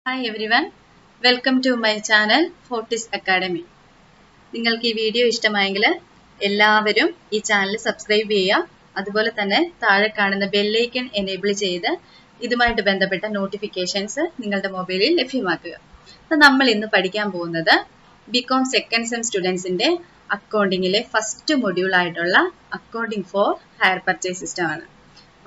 Hi everyone, welcome to my channel Fortis Academy. നിങ്ങൾക്ക് ഈ video ഇഷ്ടമായെങ്കിൽ എല്ലാവരും ഈ ചാനൽ സബ്സ്ക്രൈബ് ചെയ്യുക. അതുപോലെ തന്നെ താഴെ കാണുന്ന ബെൽ ഐക്കൺ എനേബിൾ ചെയ്ത് ഇതുമായിട്ട് ബന്ധപ്പെട്ട നോട്ടിഫിക്കേഷൻസ് നിങ്ങളുടെ മൊബൈലിൽ ലഭ്യമാക്കുക. അപ്പോൾ നമ്മൾ ഇന്ന് പഠിക്കാൻ പോകുന്നത് ബികോം സെക്കൻഡ് സെം സ്റ്റുഡൻസിന്റെ അക്കൗണ്ടിങ്ങിലെ ഫസ്റ്റ് മൊഡ്യൂൾ ആയിട്ടുള്ള accounting for hire purchase system ആണ്.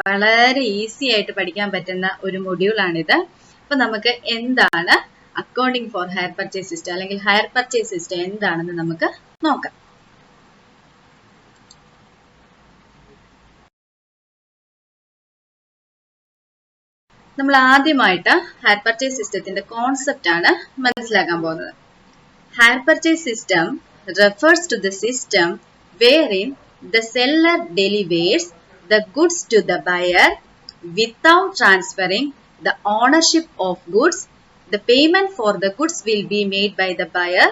വളരെ ഈസി ആയിട്ട് പഠിക്കാൻ പറ്റുന്ന ഒരു മൊഡ്യൂളാണിത്. അപ്പോൾ നമുക്ക് എന്താണ് accounting for hire purchase system അല്ലെങ്കിൽ ഹയർ പർച്ചേസ് സിസ്റ്റം എന്താണെന്ന് നമുക്ക് നോക്കാം. നമ്മൾ ആദ്യമായിട്ട് ഹയർ പർച്ചേസ് സിസ്റ്റത്തിന്റെ കോൺസെപ്റ്റ് ആണ് മനസ്സിലാക്കാൻ പോകുന്നത്. Higher purchase system refers to the system wherein the seller delivers the goods to the buyer without transferring the ownership of goods. The payment for the goods will be made by the buyer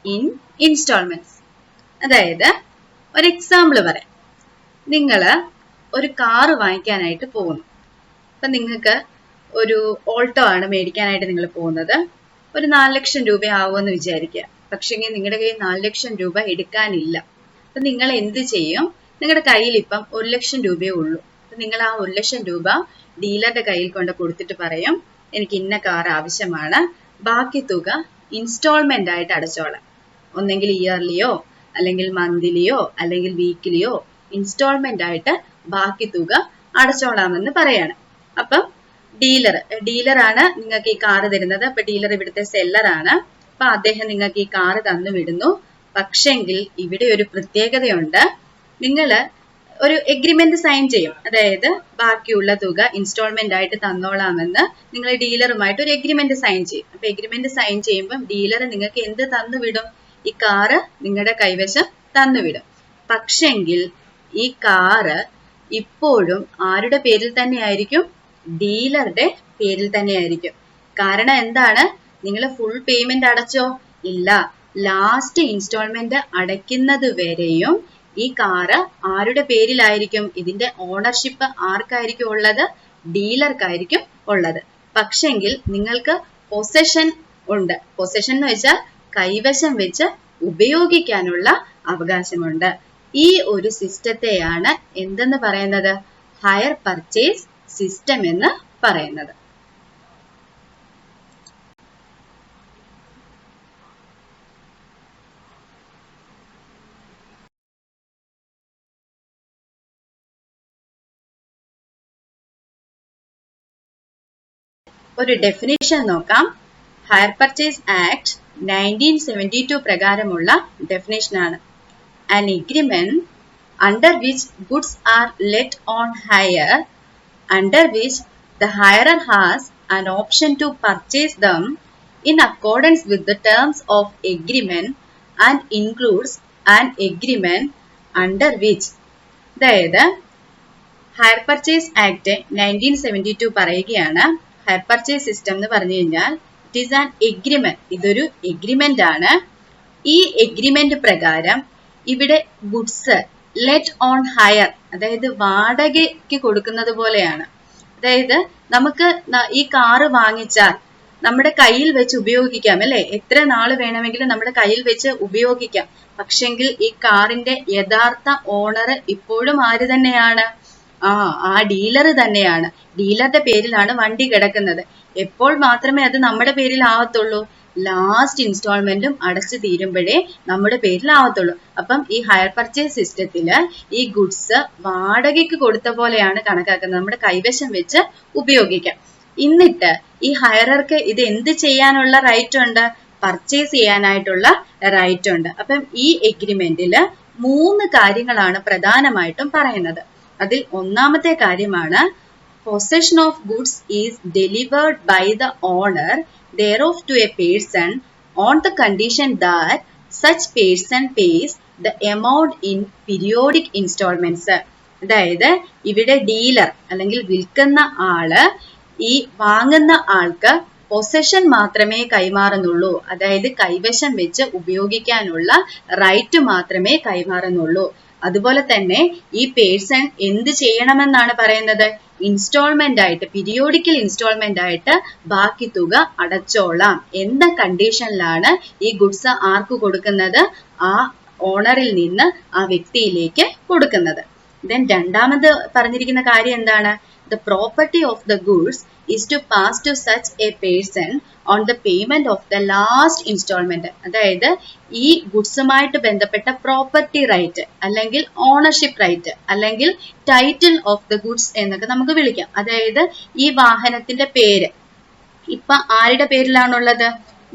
in installments. അതായത് ഒരു example പറയാം. നിങ്ങൾ ഒരു car വാങ്ങിക്കാനായിട്ട് പോകുന്നു. അപ്പം നിങ്ങൾക്ക് ഒരു ഓൾട്ടോ ആണ് മേടിക്കാനായിട്ട് നിങ്ങൾ പോകുന്നത്. ഒരു 4 ലക്ഷം രൂപ ആവുമെന്ന് വിചാരിക്കുക. പക്ഷെങ്കിൽ നിങ്ങളുടെ കയ്യിൽ 4 ലക്ഷം രൂപ എടുക്കാനില്ല. അപ്പം നിങ്ങൾ എന്ത് ചെയ്യും? നിങ്ങളുടെ കയ്യിൽ ഇപ്പം 1 ലക്ഷം രൂപയേ ഉള്ളൂ. അപ്പം നിങ്ങൾ ആ 1 ലക്ഷം രൂപ ഡീലറുടെ കയ്യിൽ കൊണ്ട് കൊടുത്തിട്ട് പറയും, എനിക്ക് ഇന്ന കാർ ആവശ്യമാണ്, ബാക്കി തുക ഇൻസ്റ്റാൾമെന്റ് ആയിട്ട് അടച്ചോളാം. ഒന്നെങ്കിൽ ഇയർലിയോ അല്ലെങ്കിൽ മന്ത്ലിയോ അല്ലെങ്കിൽ വീക്കിലിയോ ഇൻസ്റ്റാൾമെന്റ് ആയിട്ട് ബാക്കി തുക അടച്ചോളാമെന്ന് പറയാണ്. അപ്പം ഡീലറാണ് നിങ്ങൾക്ക് ഈ കാറ് തരുന്നത്. അപ്പൊ ഡീലർ ഇവിടുത്തെ സെല്ലറാണ്. അപ്പൊ അദ്ദേഹം നിങ്ങൾക്ക് ഈ കാറ് തന്നു വിടുന്നു. പക്ഷെങ്കിൽ ഇവിടെ ഒരു പ്രത്യേകതയുണ്ട്. നിങ്ങൾ ഒരു എഗ്രിമെന്റ് സൈൻ ചെയ്യും. അതായത് ബാക്കിയുള്ള തുക ഇൻസ്റ്റാൾമെന്റ് ആയിട്ട് തന്നോളാമെന്ന് നിങ്ങൾ ഡീലറുമായിട്ട് ഒരു എഗ്രിമെന്റ് സൈൻ ചെയ്യും. അപ്പൊ എഗ്രിമെന്റ് സൈൻ ചെയ്യുമ്പോൾ ഡീലർ നിങ്ങൾക്ക് എന്ത് തന്നുവിടും? ഈ കാറ് നിങ്ങളുടെ കൈവശം തന്നുവിടും. പക്ഷെങ്കിൽ ഈ കാറ് ഇപ്പോഴും ആരുടെ പേരിൽ തന്നെയായിരിക്കും? ഡീലറുടെ പേരിൽ തന്നെയായിരിക്കും. കാരണം എന്താണ്? നിങ്ങൾ ഫുൾ പേയ്മെന്റ് അടച്ചോ? ഇല്ല. ലാസ്റ്റ് ഇൻസ്റ്റാൾമെന്റ് അടയ്ക്കുന്നത് വരെയും ഈ കാറ് ആരുടെ പേരിലായിരിക്കും? ഇതിന്റെ ഓണർഷിപ്പ് ആർക്കായിരിക്കും ഉള്ളത്? ഡീലർക്കായിരിക്കും ഉള്ളത്. പക്ഷെങ്കിൽ നിങ്ങൾക്ക് പൊസഷൻ ഉണ്ട്. പൊസഷൻ എന്ന് വെച്ചാൽ കൈവശം വെച്ച് ഉപയോഗിക്കാനുള്ള അവകാശമുണ്ട്. ഈ ഒരു സിസ്റ്റത്തെയാണ് എന്തെന്ന് പറയുന്നത്? ഹയർ പർച്ചേസ് സിസ്റ്റം എന്ന് പറയുന്നത്. ഒരു ഡെഫിനിഷൻ നോക്കാം. ഹയർ പർച്ചേസ് ആക്ട് 1972 പ്രകാരമുള്ള ഡെഫിനിഷൻ ആണ്. An agreement under which goods are let on hire, under which the hirer has an option to purchase them in accordance with the terms of agreement and includes an agreement under which. അതായത് higher purchase act 1972 പറയുകയാണ്, higher purchase system എന്ന് പറഞ്ഞു കഴിഞ്ഞാൽ it is an agreement. ഇതൊരു agreement ആണ്. ഈ agreement പ്രകാരം ഇവിടെ ഗുഡ്സ് ലെറ്റ് ഓൺ ഹയർ, അതായത് വാടകയ്ക്ക് കൊടുക്കുന്നത് പോലെയാണ്. അതായത് നമുക്ക് ഈ കാറ് വാങ്ങിച്ചാൽ നമ്മുടെ കയ്യിൽ വെച്ച് ഉപയോഗിക്കാം, അല്ലെ? എത്ര നാള് വേണമെങ്കിലും നമ്മുടെ കയ്യിൽ വെച്ച് ഉപയോഗിക്കാം. പക്ഷെങ്കിൽ ഈ കാറിന്റെ യഥാർത്ഥ ഓണർ ഇപ്പോഴും ആര് തന്നെയാണ്? ആ ഡീലർ തന്നെയാണ്. ഡീലറുടെ പേരിലാണ് വണ്ടി കിടക്കുന്നത്. എപ്പോൾ മാത്രമേ അത് നമ്മുടെ പേരിൽ ആവത്തുള്ളൂ? ലാസ്റ്റ് ഇൻസ്റ്റാൾമെന്റും അടച്ചു തീരുമ്പോഴേ നമ്മുടെ പേരിൽ ആവത്തുള്ളൂ. അപ്പം ഈ ഹയർ പർച്ചേസ് സിസ്റ്റത്തില് ഈ ഗുഡ്സ് വാടകയ്ക്ക് കൊടുത്ത പോലെയാണ് കണക്കാക്കുന്നത്. നമ്മുടെ കൈവശം വെച്ച് ഉപയോഗിക്കാം. എന്നിട്ട് ഈ ഹയറർക്ക് ഇത് എന്ത് ചെയ്യാനുള്ള റൈറ്റ് ഉണ്ട്? പർച്ചേസ് ചെയ്യാനായിട്ടുള്ള റൈറ്റ് ഉണ്ട്. അപ്പം ഈ എഗ്രിമെന്റില് 3 കാര്യങ്ങളാണ് പ്രധാനമായിട്ടും പറയുന്നത്. അതിൽ ഒന്നാമത്തെ കാര്യമാണ് possession of goods is delivered by the owner thereof to a person on the condition that such person pays the amount in periodic installments. അതായത് ഇവിടെ ഡീലർ അല്ലെങ്കിൽ വിൽക്കുന്ന ആള് ഈ വാങ്ങുന്ന ആൾക്ക് പൊസഷൻ മാത്രമേ കൈമാറുന്നുള്ളൂ. അതായത് കൈവശം വെച്ച് ഉപയോഗിക്കാനുള്ള റൈറ്റ് മാത്രമേ കൈമാറുന്നുള്ളൂ. അതുപോലെ തന്നെ ഈ പേഴ്സൺ എന്ത് ചെയ്യണമെന്നാണ് പറയുന്നത്? ഇൻസ്റ്റാൾമെന്റ് ആയിട്ട്, പീരിയോഡിക്കൽ ഇൻസ്റ്റാൾമെന്റ് ആയിട്ട് ബാക്കി തുക അടച്ചോളാം എന്ന കണ്ടീഷനിലാണ് ഈ ഗുഡ്സ് ആർക്ക് കൊടുക്കുന്നത്? ആ ഓണറിൽ നിന്ന് ആ വ്യക്തിയിലേക്ക് കൊടുക്കുന്നത്. ദെൻ രണ്ടാമത് പറഞ്ഞിരിക്കുന്ന കാര്യം എന്താണ്? The property of the goods is to pass to such a person on the payment of the last installment. അതായത് ഈ ഗുഡ്സുമായിട്ട് ബന്ധപ്പെട്ട പ്രോപ്പർട്ടി റൈറ്റ് അല്ലെങ്കിൽ ഓണർഷിപ്പ് റൈറ്റ് അല്ലെങ്കിൽ ടൈറ്റിൽ ഓഫ് ദ ഗുഡ്സ് എന്നൊക്കെ നമുക്ക് വിളിക്കാം. അതായത് ഈ വാഹനത്തിന്റെ പേര് ഇപ്പൊ ആരുടെ പേരിലാണുള്ളത്?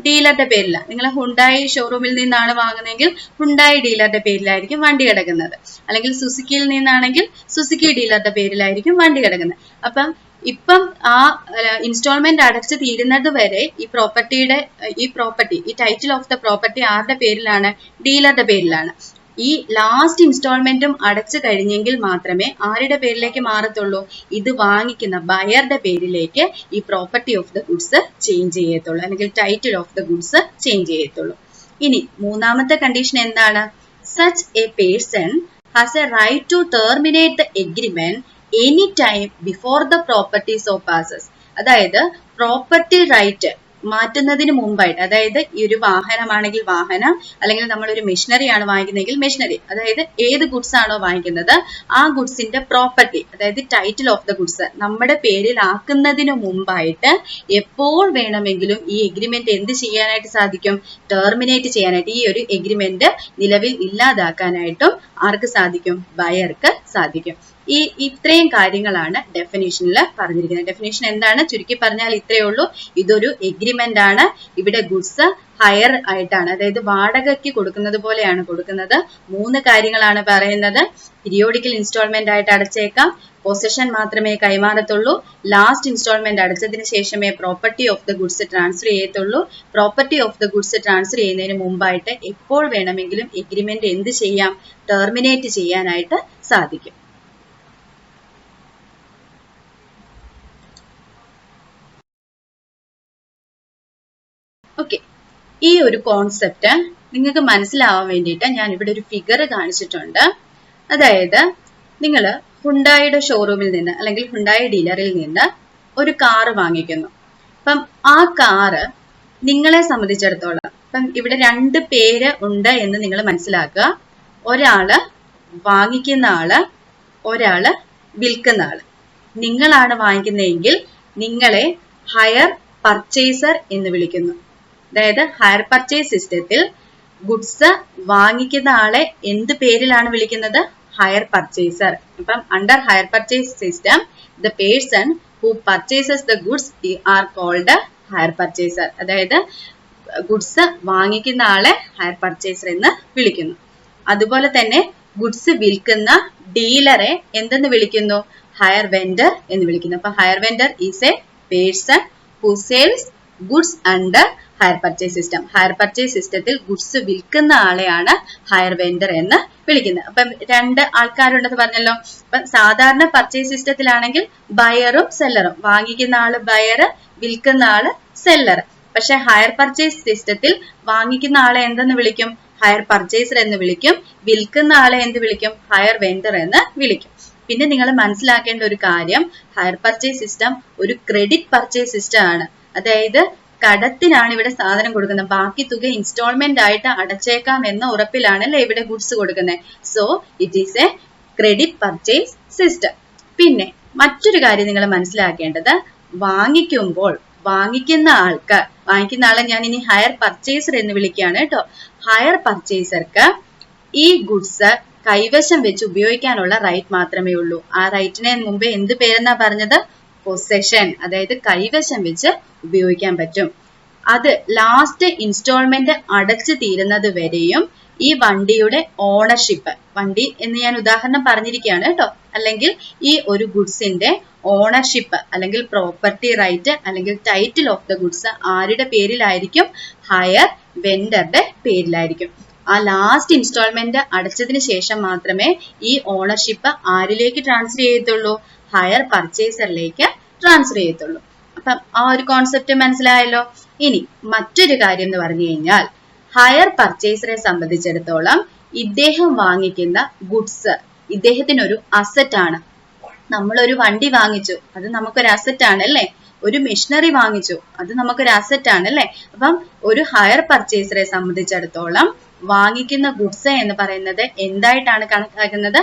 ഡീലറുടെ പേരിലാണ്. നിങ്ങൾ ഹുണ്ടായി ഷോറൂമിൽ നിന്നാണ് വാങ്ങുന്നതെങ്കിൽ ഹുണ്ടായി ഡീലറുടെ പേരിലായിരിക്കും വണ്ടി കിടക്കുന്നത്. അല്ലെങ്കിൽ സുസുക്കിയിൽ നിന്നാണെങ്കിൽ സുസുക്കി ഡീലറുടെ പേരിലായിരിക്കും വണ്ടി കിടക്കുന്നത്. അപ്പം ഇപ്പം ആ ഇൻസ്റ്റാൾമെന്റ് അടച്ചു തീരുന്നത് വരെ ഈ ടൈറ്റിൽ ഓഫ് ദ പ്രോപ്പർട്ടി ആരുടെ പേരിലാണ്? ഡീലറുടെ പേരിലാണ്. ഈ ലാസ്റ്റ് ഇൻസ്റ്റാൾമെന്റും അടച്ചു കഴിഞ്ഞെങ്കിൽ മാത്രമേ ആരുടെ പേരിലേക്ക് മാറത്തുള്ളൂ? ഇത് വാങ്ങിക്കുന്ന ബയറുടെ പേരിലേക്ക് ഈ property of the goods change ചെയ്യത്തുള്ളൂ, അല്ലെങ്കിൽ title of the goods change ചെയ്യത്തുള്ളൂ. ഇനി മൂന്നാമത്തെ കണ്ടീഷൻ എന്താണ്? Such a person has a right to terminate the agreement any time before the property so passes. അതായത് പ്രോപ്പർട്ടി റൈറ്റ് മാറ്റുന്നതിന് മുമ്പായിട്ട്, അതായത് ഈ ഒരു വാഹനമാണെങ്കിൽ വാഹനം, അല്ലെങ്കിൽ നമ്മൾ ഒരു മെഷീനറി ആണ് വാങ്ങിക്കുന്നതെങ്കിൽ മെഷീനറി, അതായത് ഏത് ഗുഡ്സ് ആണോ വാങ്ങിക്കുന്നത് ആ ഗുഡ്സിന്റെ പ്രോപ്പർട്ടി, അതായത് ടൈറ്റിൽ ഓഫ് ദ ഗുഡ്സ് നമ്മുടെ പേരിൽ ആക്കുന്നതിന് മുമ്പായിട്ട് എപ്പോൾ വേണമെങ്കിലും ഈ എഗ്രിമെന്റ് എന്ത് ചെയ്യാനായിട്ട് സാധിക്കും? ടെർമിനേറ്റ് ചെയ്യാനായിട്ട്, ഈ ഒരു എഗ്രിമെന്റ് നിലവിൽ ഇല്ലാതാക്കാനായിട്ടും ആർക്ക് സാധിക്കും? ബയർക്ക് സാധിക്കും. ഇത്രയും കാര്യങ്ങളാണ് ഡെഫിനിഷനിൽ പറഞ്ഞിരിക്കുന്നത്. ഡെഫിനിഷൻ എന്താണ്? ചുരുക്കി പറഞ്ഞാൽ ഇത്രയേ ഉള്ളൂ. ഇതൊരു എഗ്രിമെന്റ് ആണ്. ഇവിടെ ഗുഡ്സ് ഹയർ ആയിട്ടാണ്, അതായത് വാടകയ്ക്ക് കൊടുക്കുന്നത് പോലെയാണ് കൊടുക്കുന്നത്. 3 കാര്യങ്ങളാണ് പറയുന്നത്. പീരിയോഡിക്കൽ ഇൻസ്റ്റാൾമെന്റ് ആയിട്ട് അടച്ചേക്കാം, പൊസഷൻ മാത്രമേ കൈമാറത്തുള്ളൂ, ലാസ്റ്റ് ഇൻസ്റ്റാൾമെന്റ് അടച്ചതിന് ശേഷമേ property of the goods transfer ചെയ്യത്തുള്ളൂ. Property of the goods transfer ചെയ്യുന്നതിന് മുമ്പായിട്ട് എപ്പോൾ വേണമെങ്കിലും എഗ്രിമെന്റ് എന്ത് ചെയ്യാം? ടെർമിനേറ്റ് ചെയ്യാനായിട്ട് സാധിക്കും. ഓക്കെ, ഈ ഒരു കോൺസെപ്റ്റ് നിങ്ങൾക്ക് മനസ്സിലാവാൻ വേണ്ടിയിട്ട് ഞാൻ ഇവിടെ ഒരു ഫിഗർ കാണിച്ചിട്ടുണ്ട്. അതായത് നിങ്ങൾ ഹുണ്ടായിയുടെ ഷോറൂമിൽ നിന്ന് അല്ലെങ്കിൽ ഹുണ്ടായി ഡീലറിൽ നിന്ന് ഒരു കാറ് വാങ്ങിക്കുന്നു. അപ്പം ആ കാറ് നിങ്ങളെ സംബന്ധിച്ചിടത്തോളം, ഇപ്പം ഇവിടെ 2 പേര് ഉണ്ട് എന്ന് നിങ്ങൾ മനസ്സിലാക്കുക. ഒരാള് വാങ്ങിക്കുന്ന ആള്, ഒരാള് വിൽക്കുന്ന ആള്. നിങ്ങളാണ് വാങ്ങിക്കുന്നതെങ്കിൽ നിങ്ങളെ ഹയർ പർച്ചേസർ എന്ന് വിളിക്കുന്നു. അതായത് ഹയർ പർച്ചേസ് സിസ്റ്റത്തിൽ ഗുഡ്സ് വാങ്ങിക്കുന്ന ആളെ എന്ത് പേരിലാണ് വിളിക്കുന്നത്? Hire purchaser. അപ്പം under hire purchase system the person who purchases the goods are called hire purchaser. അതായത് ഗുഡ്സ് വാങ്ങിക്കുന്ന ആളെ ഹയർ പർച്ചേസർ എന്ന് വിളിക്കുന്നു. അതുപോലെ തന്നെ ഗുഡ്സ് വിൽക്കുന്ന ഡീലറെ എന്തെന്ന് വിളിക്കുന്നു? ഹയർ വെൻഡർ എന്ന് വിളിക്കുന്നു. അപ്പൊ hire vendor is A person who sales goods under hire purchase system. Higher purchase സിസ്റ്റത്തിൽ ഗുഡ്സ് വിൽക്കുന്ന ആളെയാണ് ഹയർ വെൻഡർ എന്ന് വിളിക്കുന്നത്. അപ്പം 2 ആൾക്കാരുണ്ടെന്ന് പറഞ്ഞല്ലോ. അപ്പം സാധാരണ പർച്ചേസ് സിസ്റ്റത്തിലാണെങ്കിൽ ബയറും സെല്ലറും, വാങ്ങിക്കുന്ന ആള് ബയർ, വിൽക്കുന്ന ആള് സെല്ലർ. പക്ഷെ ഹയർ പർച്ചേസ് സിസ്റ്റത്തിൽ വാങ്ങിക്കുന്ന ആളെ എന്തെന്ന് വിളിക്കും? ഹയർ പർച്ചേസർ എന്ന് വിളിക്കും. വിൽക്കുന്ന ആളെ എന്ത് വിളിക്കും? ഹയർ വെൻഡർ എന്ന് വിളിക്കും. പിന്നെ നിങ്ങൾ മനസ്സിലാക്കേണ്ട ഒരു കാര്യം, ഹയർ പർച്ചേസ് സിസ്റ്റം ഒരു ക്രെഡിറ്റ് പർച്ചേസ് സിസ്റ്റം ആണ്. അതായത് കടത്തിനാണ് ഇവിടെ സാധനം കൊടുക്കുന്നത്. ബാക്കി തുക ഇൻസ്റ്റാൾമെന്റ് ആയിട്ട് അടച്ചേക്കാം എന്ന ഉറപ്പിലാണല്ലേ ഇവിടെ ഗുഡ്സ് കൊടുക്കുന്നത്. So it is A credit purchase system. പിന്നെ മറ്റൊരു കാര്യം നിങ്ങൾ മനസ്സിലാക്കേണ്ടത്, വാങ്ങിക്കുമ്പോൾ വാങ്ങിക്കുന്ന ആളെ ഞാൻ ഇനി ഹയർ പർച്ചേസർ എന്ന് വിളിക്കുകയാണ് കേട്ടോ. ഹയർ പർച്ചേസർക്ക് ഈ ഗുഡ്സ് കൈവശം വെച്ച് ഉപയോഗിക്കാനുള്ള റൈറ്റ് മാത്രമേ ഉള്ളൂ. ആ റൈറ്റിനെ മുമ്പേ എന്ത് പേരെന്നാ പറഞ്ഞത്? പൊസഷൻ. അതായത് കൈവശം വെച്ച് ഉപയോഗിക്കാൻ പറ്റും. അത് ലാസ്റ്റ് ഇൻസ്റ്റാൾമെന്റ് അടച്ചു തീരുന്നത് വരെയും ഈ വണ്ടിയുടെ ഓണർഷിപ്പ്, വണ്ടി എന്ന് ഞാൻ ഉദാഹരണം പറഞ്ഞിരിക്കുകയാണ് കേട്ടോ, അല്ലെങ്കിൽ ഈ ഒരു ഗുഡ്സിന്റെ ഓണർഷിപ്പ് അല്ലെങ്കിൽ പ്രോപ്പർട്ടി റൈറ്റ് അല്ലെങ്കിൽ ടൈറ്റിൽ ഓഫ് ദ ഗുഡ്സ് ആരുടെ പേരിലായിരിക്കും? ഹയർ വെൻഡറുടെ പേരിലായിരിക്കും. ആ ലാസ്റ്റ് ഇൻസ്റ്റാൾമെന്റ് അടച്ചതിന് ശേഷം മാത്രമേ ഈ ഓണർഷിപ്പ് ആരിലേക്ക് ട്രാൻസ്ഫർ ചെയ്യത്തുള്ളൂ? ഹയർ പർച്ചേസറിലേക്ക് ട്രാൻസ്ഫർ ചെയ്യത്തുള്ളൂ. അപ്പം ആ ഒരു കോൺസെപ്റ്റ് മനസ്സിലായല്ലോ. ഇനി മറ്റൊരു കാര്യം എന്ന് പറഞ്ഞു കഴിഞ്ഞാൽ, ഹയർ പർച്ചേസറെ സംബന്ധിച്ചിടത്തോളം ഇദ്ദേഹം വാങ്ങിക്കുന്ന ഗുഡ്സ് ഇദ്ദേഹത്തിനൊരു അസറ്റ് ആണ്. നമ്മളൊരു വണ്ടി വാങ്ങിച്ചു, അത് നമുക്കൊരു അസറ്റ് ആണ് അല്ലേ? ഒരു മെഷീനറി വാങ്ങിച്ചു, അത് നമുക്കൊരു അസറ്റ് ആണ് അല്ലേ? അപ്പം ഒരു ഹയർ പർച്ചേസറെ സംബന്ധിച്ചിടത്തോളം വാങ്ങിക്കുന്ന ഗുഡ്സ് എന്ന് പറയുന്നത് എന്തായിട്ടാണ് കണക്കാക്കുന്നത്?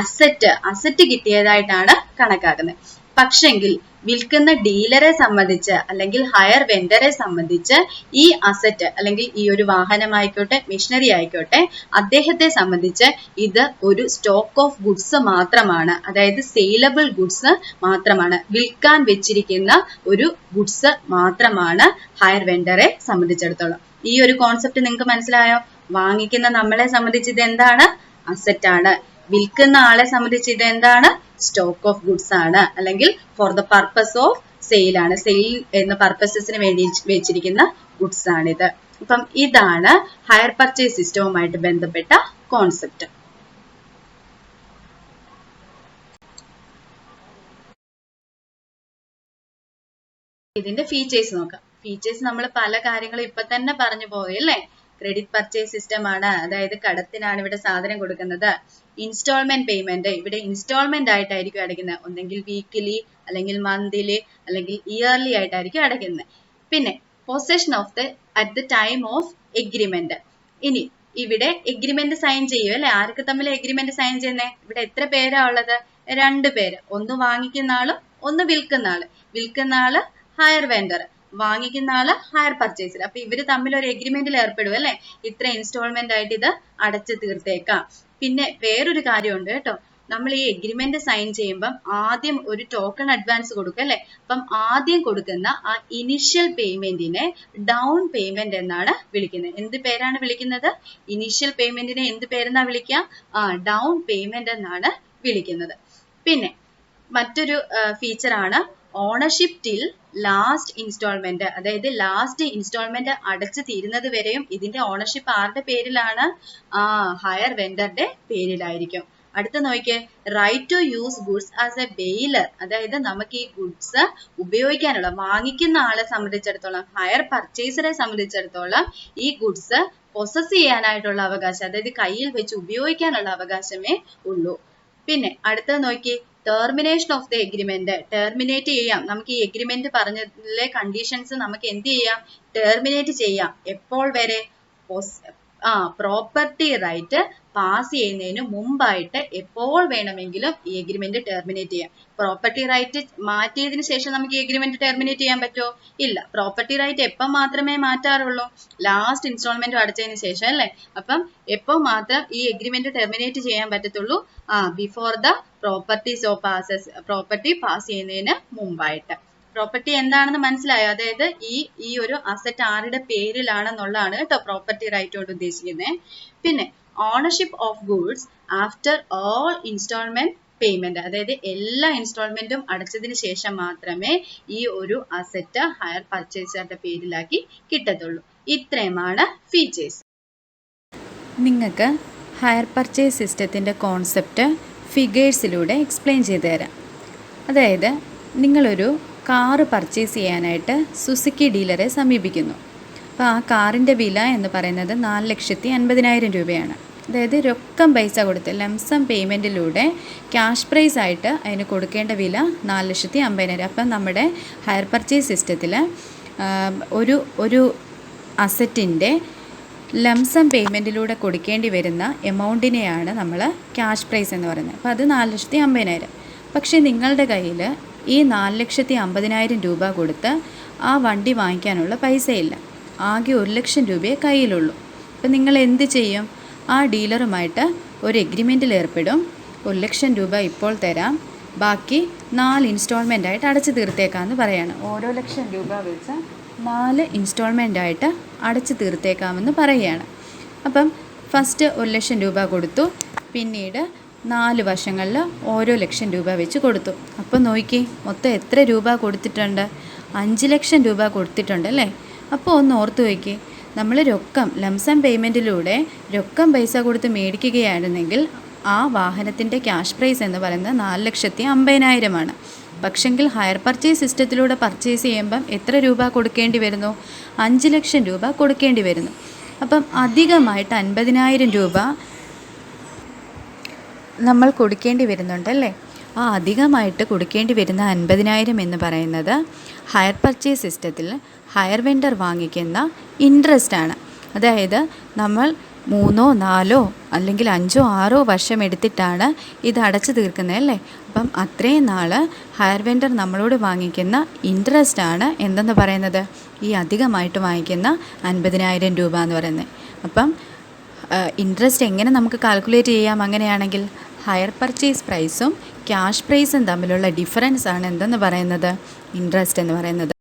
അസറ്റ് കിട്ടിയതായിട്ടാണ് കണക്കാക്കുന്നത്. പക്ഷെങ്കിൽ വിൽക്കുന്ന ഡീലറെ സംബന്ധിച്ച് അല്ലെങ്കിൽ ഹയർ വെൻഡറെ സംബന്ധിച്ച് ഈ അസറ്റ് അല്ലെങ്കിൽ ഈ ഒരു വാഹനമായിക്കോട്ടെ മെഷീനറി ആയിക്കോട്ടെ അദ്ദേഹത്തെ സംബന്ധിച്ച് ഇത് ഒരു സ്റ്റോക്ക് ഓഫ് ഗുഡ്സ് മാത്രമാണ്. അതായത് സെയിലബിൾ ഗുഡ്സ് മാത്രമാണ്, വിൽക്കാൻ വെച്ചിരിക്കുന്ന ഒരു ഗുഡ്സ് മാത്രമാണ് ഹയർ വെൻഡറെ സംബന്ധിച്ചിടത്തോളം. ഈ ഒരു കോൺസെപ്റ്റ് നിങ്ങൾക്ക് മനസ്സിലായോ? വാങ്ങിക്കുന്ന നമ്മളെ സംബന്ധിച്ച് ഇത് എന്താണ്? അസറ്റ് ആണ്. വിൽക്കുന്ന ആളെ സംബന്ധിച്ച് ഇത് എന്താണ്? സ്റ്റോക്ക് ഓഫ് ഗുഡ്സ് ആണ്, അല്ലെങ്കിൽ for the purpose of sale ആണ്. സെയിൽ എന്ന പർപ്പസസിന് വേണ്ടി വെച്ചിരിക്കുന്ന ഗുഡ്സ് ആണിത്. അപ്പം ഇതാണ് ഹയർ പർച്ചേസ് സിസ്റ്റവുമായിട്ട് ബന്ധപ്പെട്ട കോൺസെപ്റ്റ്. ഇതിന്റെ ഫീച്ചേഴ്സ് നോക്കാം. ഫീച്ചേഴ്സ് നമ്മൾ പല കാര്യങ്ങളും ഇപ്പൊ തന്നെ പറഞ്ഞു പോയല്ലേ. ക്രെഡിറ്റ് പർച്ചേസ് സിസ്റ്റം ആണ്, അതായത് കടത്തിനാണ് ഇവിടെ സാധനം കൊടുക്കുന്നത്. ഇൻസ്റ്റാൾമെന്റ് പേയ്മെന്റ്, ഇവിടെ ഇൻസ്റ്റാൾമെന്റ് ആയിട്ടായിരിക്കും അടയ്ക്കുന്നത്. ഒന്നെങ്കിൽ വീക്കിലി, അല്ലെങ്കിൽ മന്ത്ലി, അല്ലെങ്കിൽ ഇയർലി ആയിട്ടായിരിക്കും അടയ്ക്കുന്നത്. പിന്നെ possession of the at the time of agreement. ഇനി ഇവിടെ എഗ്രിമെന്റ് സൈൻ ചെയ്യും അല്ലെ? ആർക്ക് തമ്മിൽ എഗ്രിമെന്റ് സൈൻ ചെയ്യുന്നേ? ഇവിടെ എത്ര പേരാ ഉള്ളത്? 2 പേര്. ഒന്ന് വാങ്ങിക്കുന്ന ആളും ഒന്ന് വിൽക്കുന്ന ആള്. വിൽക്കുന്ന ആള് ഹയർ വെൻഡർ, വാങ്ങിക്കുന്ന ആള് ഹയർ പർച്ചേസർ. അപ്പൊ ഇവര് തമ്മിൽ ഒരു എഗ്രിമെന്റിൽ ഏർപ്പെടും അല്ലെ? ഇത്ര ഇൻസ്റ്റാൾമെന്റ് ആയിട്ട് ഇത് അടച്ചു തീർത്തേക്കാം. പിന്നെ വേറൊരു കാര്യമുണ്ട് കേട്ടോ. നമ്മൾ ഈ എഗ്രിമെന്റ് സൈൻ ചെയ്യുമ്പം ആദ്യം ഒരു ടോക്കൺ അഡ്വാൻസ് കൊടുക്കും അല്ലെ? അപ്പം ആദ്യം കൊടുക്കുന്ന ആ ഇനിഷ്യൽ പേയ്മെന്റിനെ ഡൗൺ പേയ്മെന്റ് എന്നാണ് വിളിക്കുന്നത്. എന്ത് പേരാണ് വിളിക്കുന്നത്? ഇനിഷ്യൽ പേയ്മെന്റിനെ എന്ത് പേരെന്നാ വിളിക്കുക? ഡൗൺ പേയ്മെന്റ് എന്നാണ് വിളിക്കുന്നത്. പിന്നെ മറ്റൊരു ഫീച്ചർ ആണ് ഓണർഷിപ്പ് ടിൽ ലാസ്റ്റ് ഇൻസ്റ്റാൾമെന്റ്. അതായത് ലാസ്റ്റ് ഇൻസ്റ്റാൾമെന്റ് അടച്ചു തീരുന്നത് വരെയും ഇതിന്റെ ഓണർഷിപ്പ് ആരുടെ പേരിലാണ്? ഹയർ വെൻഡറുടെ പേരിലായിരിക്കും. അടുത്ത നോക്കിയേ, right to use goods as a bailor. അതായത് നമുക്ക് ഈ ഗുഡ്സ് ഉപയോഗിക്കാനുള്ള, വാങ്ങിക്കുന്ന ആളെ സംബന്ധിച്ചിടത്തോളം, ഹയർ പർച്ചേസറെ സംബന്ധിച്ചിടത്തോളം ഈ ഗുഡ്സ് പൊസസ് ചെയ്യാനായിട്ടുള്ള അവകാശം, അതായത് കയ്യിൽ വെച്ച് ഉപയോഗിക്കാനുള്ള അവകാശമേ ഉള്ളൂ. പിന്നെ അടുത്തത് നോക്കി, termination of the agreement. Terminate ചെയ്യാം. നമുക്ക് ഈ എഗ്രിമെന്റ് പറഞ്ഞതിലെ കണ്ടീഷൻസ് നമുക്ക് എന്ത് ചെയ്യാം? ടെർമിനേറ്റ് ചെയ്യാം. എപ്പോൾ വരെ? പ്രോപ്പർട്ടി റൈറ്റ് പാസ് ചെയ്യുന്നതിന് മുമ്പായിട്ട് എപ്പോൾ വേണമെങ്കിലും ഈ എഗ്രിമെന്റ് ടെർമിനേറ്റ് ചെയ്യാം. പ്രോപ്പർട്ടി റൈറ്റ് മാറ്റിയതിനു ശേഷം നമുക്ക് ഈ എഗ്രിമെന്റ് ടെർമിനേറ്റ് ചെയ്യാൻ പറ്റുമോ? ഇല്ല. പ്രോപ്പർട്ടി റൈറ്റ് എപ്പം മാത്രമേ മാറ്റാറുള്ളൂ? ലാസ്റ്റ് ഇൻസ്റ്റാൾമെന്റ് അടച്ചതിന് ശേഷം അല്ലേ? അപ്പം എപ്പോൾ മാത്രം ഈ എഗ്രിമെന്റ് ടെർമിനേറ്റ് ചെയ്യാൻ പറ്റത്തുള്ളൂ? ബിഫോർ ദ പ്രോപ്പർട്ടി പാസ് ചെയ്യുന്നതിന് മുമ്പായിട്ട്. പ്രോപ്പർട്ടി എന്താണെന്ന് മനസ്സിലായോ? അതായത് ഈ ഒരു അസറ്റ് ആരുടെ പേരിലാണെന്നുള്ളതാണ് കേട്ടോ പ്രോപ്പർട്ടി റൈറ്റ് കൊണ്ട് ഉദ്ദേശിക്കുന്നത്. പിന്നെ ownership of goods after all instalment payment. അതായത് എല്ലാ ഇൻസ്റ്റാൾമെന്റും അടച്ചതിന് ശേഷം മാത്രമേ ഈ ഒരു അസറ്റ് ഹയർ പർച്ചേസറുടെ പേരിലാക്കി കിട്ടത്തുള്ളൂ. ഇത്രയുമാണ് ഫീച്ചേഴ്സ്. നിങ്ങൾക്ക് ഹയർ പർച്ചേസ് സിസ്റ്റത്തിൻ്റെ കോൺസെപ്റ്റ് ഫിഗേഴ്സിലൂടെ എക്സ്പ്ലെയിൻ ചെയ്തു തരാം. അതായത് നിങ്ങളൊരു കാറ് പർച്ചേസ് ചെയ്യാനായിട്ട് സുസുക്കി ഡീലറെ സമീപിക്കുന്നു. അപ്പോൾ ആ കാറിൻ്റെ വില എന്ന് പറയുന്നത് 4,50,000 രൂപയാണ്. അതായത് രൊക്കം പൈസ കൊടുത്ത് ലംസം പേയ്മെൻറ്റിലൂടെ ക്യാഷ് പ്രൈസ് ആയിട്ട് അതിന് കൊടുക്കേണ്ട വില 4,50,000. അപ്പം നമ്മുടെ ഹയർ പർച്ചേസ് സിസ്റ്റത്തിൽ ഒരു അസറ്റിൻ്റെ ലംസം പേയ്മെൻറ്റിലൂടെ കൊടുക്കേണ്ടി വരുന്ന എമൗണ്ടിനെയാണ് നമ്മൾ ക്യാഷ് പ്രൈസ് എന്ന് പറയുന്നത്. അപ്പോൾ അത് 4,50,000. പക്ഷേ നിങ്ങളുടെ കയ്യിൽ ഈ 4,50,000 രൂപ കൊടുത്ത് ആ വണ്ടി വാങ്ങിക്കാനുള്ള പൈസയില്ല. ആകെ 1,00,000 രൂപയെ കയ്യിലുള്ളൂ. അപ്പം നിങ്ങൾ എന്ത് ചെയ്യും? ആ ഡീലറുമായിട്ട് ഒരു എഗ്രിമെൻറ്റിൽ ഏർപ്പെടും. 1,00,000 രൂപ ഇപ്പോൾ തരാം, ബാക്കി 4 ഇൻസ്റ്റാൾമെൻ്റായിട്ട് അടച്ചു തീർത്തേക്കാമെന്ന് പറയാണ്. ഓരോ 1,00,000 രൂപ വെച്ച് 4 ഇൻസ്റ്റാൾമെൻ്റായിട്ട് അടച്ചു തീർത്തേക്കാമെന്ന് പറയുകയാണ്. അപ്പം ഫസ്റ്റ് 1,00,000 രൂപ കൊടുത്തു, പിന്നീട് 4 വർഷങ്ങളിൽ ഓരോ 1,00,000 രൂപ വെച്ച് കൊടുത്തു. അപ്പോൾ നോക്കി മൊത്തം എത്ര രൂപ കൊടുത്തിട്ടുണ്ട്? 5,00,000 രൂപ കൊടുത്തിട്ടുണ്ട് അല്ലേ? അപ്പോൾ ഒന്ന് ഓർത്ത് വയ്ക്കി, നമ്മൾ രൊക്കം ലംസം പേയ്മെൻറ്റിലൂടെ രൊക്കം പൈസ കൊടുത്ത് മേടിക്കുകയായിരുന്നെങ്കിൽ ആ വാഹനത്തിൻ്റെ ക്യാഷ് പ്രൈസ് എന്ന് പറയുന്നത് 4,50,000 പക്ഷെങ്കിൽ ഹയർ പർച്ചേസ് സിസ്റ്റത്തിലൂടെ പർച്ചേസ് ചെയ്യുമ്പം എത്ര രൂപ കൊടുക്കേണ്ടി വരുന്നു? 5,00,000 രൂപ കൊടുക്കേണ്ടി വരുന്നു. അപ്പം അധികമായിട്ട് 50,000 രൂപ നമ്മൾ കൊടുക്കേണ്ടി വരുന്നുണ്ടല്ലേ? ആ അധികമായിട്ട് കൊടുക്കേണ്ടി വരുന്ന 50,000 എന്ന് പറയുന്നത് ഹയർ പർച്ചേസ് സിസ്റ്റത്തിൽ ഹയർ വെണ്ടർ വാങ്ങിക്കുന്ന ഇൻട്രസ്റ്റാണ്. അതായത് നമ്മൾ 3, 4 അല്ലെങ്കിൽ 5, 6 വർഷം എടുത്തിട്ടാണ് ഇത് അടച്ചു തീർക്കുന്നത് അല്ലേ. അപ്പം അത്രയും നാൾ ഹയർ വെണ്ടർ നമ്മളോട് വാങ്ങിക്കുന്ന ഇൻട്രസ്റ്റാണ് എന്തെന്ന് പറയുന്നത്, ഈ അധികമായിട്ട് വാങ്ങിക്കുന്ന 50,000 രൂപ എന്ന് പറയുന്നത്. അപ്പം ഇൻട്രസ്റ്റ് എങ്ങനെ നമുക്ക് കാൽക്കുലേറ്റ് ചെയ്യാം? അങ്ങനെയാണെങ്കിൽ ഹയർ പർച്ചേസ് പ്രൈസും ക്യാഷ് പ്രൈസും തമ്മിലുള്ള ഡിഫറൻസ് ആണ് എന്തെന്ന് പറയുന്നത്, ഇൻട്രസ്റ്റ് എന്ന് പറയുന്നത്.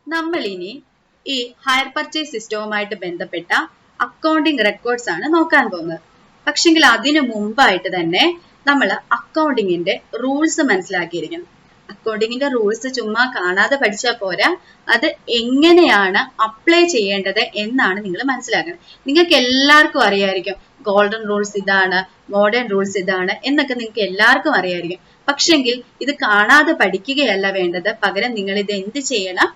നമ്മൾ ഇനി ഈ ഹയർ പർച്ചേസ് സിസ്റ്റവുമായിട്ട് ബന്ധപ്പെട്ട അക്കൗണ്ടിംഗ് റെക്കോർഡ്സ് ആണ് നോക്കാൻ പോകുന്നത്. പക്ഷെങ്കിൽ അതിനു മുമ്പായിട്ട് തന്നെ നമ്മൾ അക്കൗണ്ടിങ്ങിന്റെ റൂൾസ് മനസ്സിലാക്കിയിരിക്കണം. അക്കൗണ്ടിങ്ങിന്റെ റൂൾസ് ചുമ്മാ കാണാതെ പഠിച്ചാൽ പോരാ, അത് എങ്ങനെയാണ് അപ്ലൈ ചെയ്യേണ്ടത് എന്നാണ് നിങ്ങൾ മനസ്സിലാക്കുന്നത്. നിങ്ങൾക്ക് എല്ലാവർക്കും അറിയായിരിക്കും ഗോൾഡൻ റൂൾസ് ഇതാണ്, മോഡേൺ റൂൾസ് ഇതാണ് എന്നൊക്കെ നിങ്ങൾക്ക് എല്ലാവർക്കും അറിയായിരിക്കും. പക്ഷെങ്കിൽ ഇത് കാണാതെ പഠിക്കുകയല്ല വേണ്ടത്, പകരം നിങ്ങൾ ഇത് എന്ത് ചെയ്യണം,